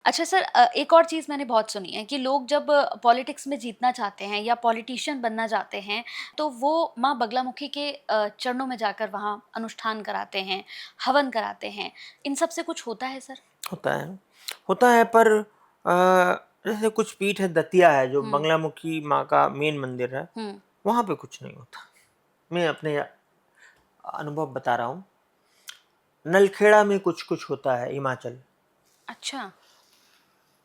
अच्छा सर, एक और चीज़ मैंने बहुत सुनी है कि लोग जब पॉलिटिक्स में जीतना चाहते हैं या पॉलिटिशियन बनना चाहते हैं, तो वो माँ बगलामुखी के चरणों में जाकर वहाँ अनुष्ठान कराते हैं, हवन कराते हैं। इन सब से कुछ होता है सर? होता है, होता है पर जैसे कुछ पीठ है, दतिया है जो हुँ, बंगलामुखी माँ का मेन मंदिर है, हुँ। वहाँ पे कुछ नहीं होता। मैं अपने अनुभव बता रहा हूँ। नलखेड़ा में कुछ-कुछ होता है, हिमाचल। अच्छा,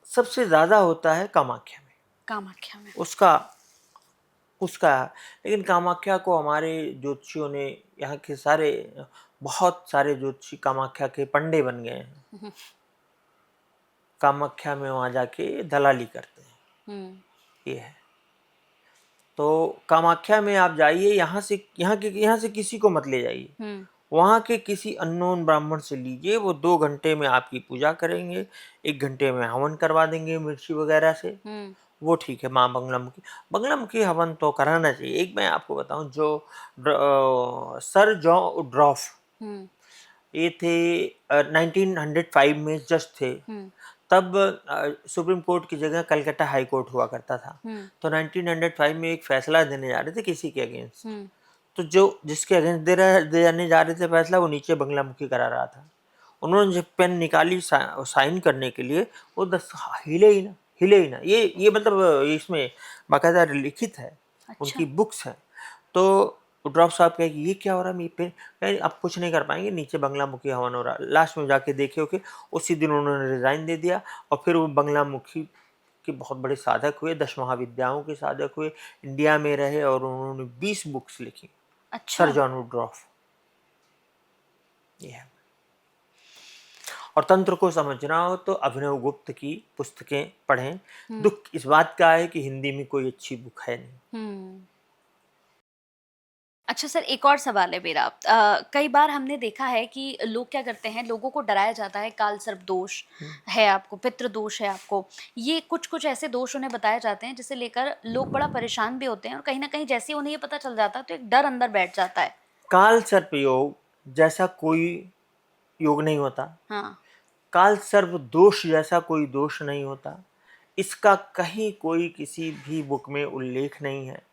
सबसे ज़्यादा होता है कामाख्या में। कामाख्या में। उसका उसका लेकिन कामाख्या को हमारे ज्योतिषियों ने, यहाँ के सारे बहुत सारे ज्योतिषी कामाख्या के पंडे बन गए हैं। हुँ, हुँ, कामाख्या में वहाँ जाके दलाली करते हैं, हुँ, ये है। तो कामाख्या में आप जाइए, यहाँ से किसी को मत ले जाइए। हुँ, वहाँ के किसी अननोन ब्राह्मण से लीजिए, वो 2 घंटे में आपकी पूजा करेंगे, 1 घंटे में हवन करवा देंगे मिर्ची वगैरह से, हुँ, वो ठीक है। माँ बगलामुखी बगलामुखी हवन तो कराना चाहिए। एक मैं आपको बताऊँ, जो सर जॉन वुडरॉफ, हुँ, ये थे 1905 में जज थे। हुँ, तब सुप्रीम कोर्ट की जगह कलकत्ता हाई कोर्ट हुआ करता था। हुँ, तो 1905 में एक फैसला देने जा रहे थे किसी के अगेंस्ट। हुँ। तो जो जिसके अगेंस्ट देने जा रहे थे फैसला, वो नीचे बगलामुखी करा रहा था। उन्होंने जब पेन निकाली साइन करने के लिए, वो दस हिले ही ना, हिले ही ना। ये मतलब इसमें बाकायदा लिखित है, अच्छा, उनकी बुक्स हैं। तो ड्रॉप साहब कहे कि ये क्या हो रहा है, ये पेन, कहे आप कुछ नहीं कर पाएंगे, नीचे बगलामुखी हवन हो रहा है। लास्ट में जाके देखे हो कि उसी दिन उन्होंने रिजाइन दे दिया, और फिर वो बगलामुखी के बहुत बड़े साधक हुए, 10 महाविद्याओं के साधक हुए, इंडिया में रहे, और उन्होंने 20 बुक्स लिखी। अच्छा। सर जॉन वुडरॉफ, ये है। और तंत्र को समझना हो तो अभिनव गुप्त की पुस्तकें पढ़ें। हुँ, दुख इस बात का है कि हिंदी में कोई अच्छी बुक है नहीं। हुँ। अच्छा सर, एक और सवाल है मेरा। कई बार हमने देखा है कि लोग क्या करते हैं, लोगों को डराया जाता है काल सर्प दोष है आपको, पितृ दोष है आपको। ये कुछ-कुछ ऐसे दोष उन्हें बताए जाते हैं जिसे लेकर लोग बड़ा परेशान भी होते हैं और कहीं न कहीं जैसे ही उन्हें ये पता चल जाता है तो एक डर अंदर बैठ जाता है। काल सर्प योग जैसा कोई योग नहीं होता। हाँ। काल सर्प दोष जैसा कोई दोष नहीं होता। इसका कहीं कोई किसी भी बुक में उल्लेख नहीं है।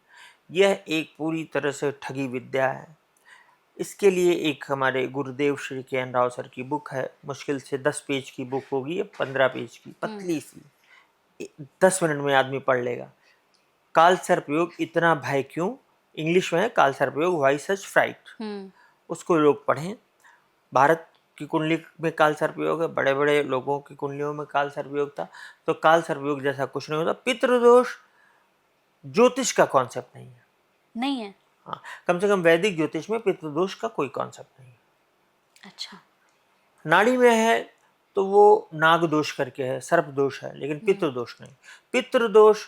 यह एक पूरी तरह से ठगी विद्या है। इसके लिए एक हमारे गुरुदेव श्री के एन राव सर की बुक है, मुश्किल से 10 पेज की बुक होगी, या 15 पेज की, हुँ, पतली सी, 10 मिनट में आदमी पढ़ लेगा। काल सर्पयोग इतना भय क्यों, इंग्लिश में है काल सर्पयोग, व्हाई सच फ्राइट। हुँ, उसको लोग पढ़ें। भारत की कुंडली में काल सर्पयोग है, बड़े बड़े लोगों की कुंडलियों में काल सर्पयोग था। तो काल सर्पयोग जैसा कुछ नहीं होता। पितृदोष ज्योतिष का कॉन्सेप्ट नहीं है। नहीं है? हाँ, कम से कम वैदिक ज्योतिष में पितृदोष का कोई कॉन्सेप्ट नहीं है। अच्छा। नाड़ी में है तो वो नाग दोष करके है, सर्प दोष है, लेकिन हुँ, पितृदोष नहीं। पितृदोष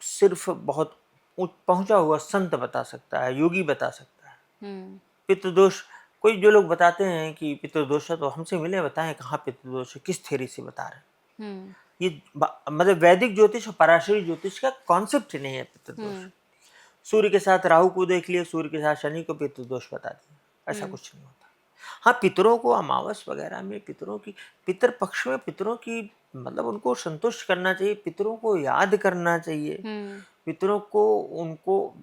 सिर्फ बहुत पहुंचा हुआ संत बता सकता है, योगी बता सकता है। हुँ, पितृदोष, कोई जो लोग बताते हैं कि पितृदोष है, तो हमसे मिले, बताएं कहाँ पितृदोष है, किस थ्योरी से बता रहे हैं। हुँ, ये मतलब वैदिक ज्योतिष और पराशरी ज्योतिष का कॉन्सेप्ट ही नहीं है पितृदोष। हुँ, सूर्य के साथ राहु को देख लिया, सूर्य के साथ शनि को, पितृदोष बता दिया, ऐसा हुँ, कुछ नहीं होता। हाँ, पितरों को अमावस वगैरह में, पितरों की, पितर पक्ष में पितरों की, मतलब उनको संतुष्ट करना चाहिए, पितरों को याद करना चाहिए। हुँ, पितरों को, उनको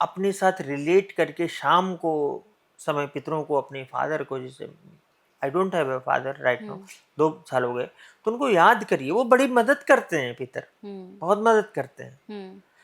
अपने साथ रिलेट करके शाम को समय पितरों को, अपने फादर को, जैसे I don't have a father right now, हुँ, 2 साल हो गए, तो उनको याद करिए। वो बड़ी मदद करते हैं पितर, हुँ, बहुत मदद करते हैं। हुँ।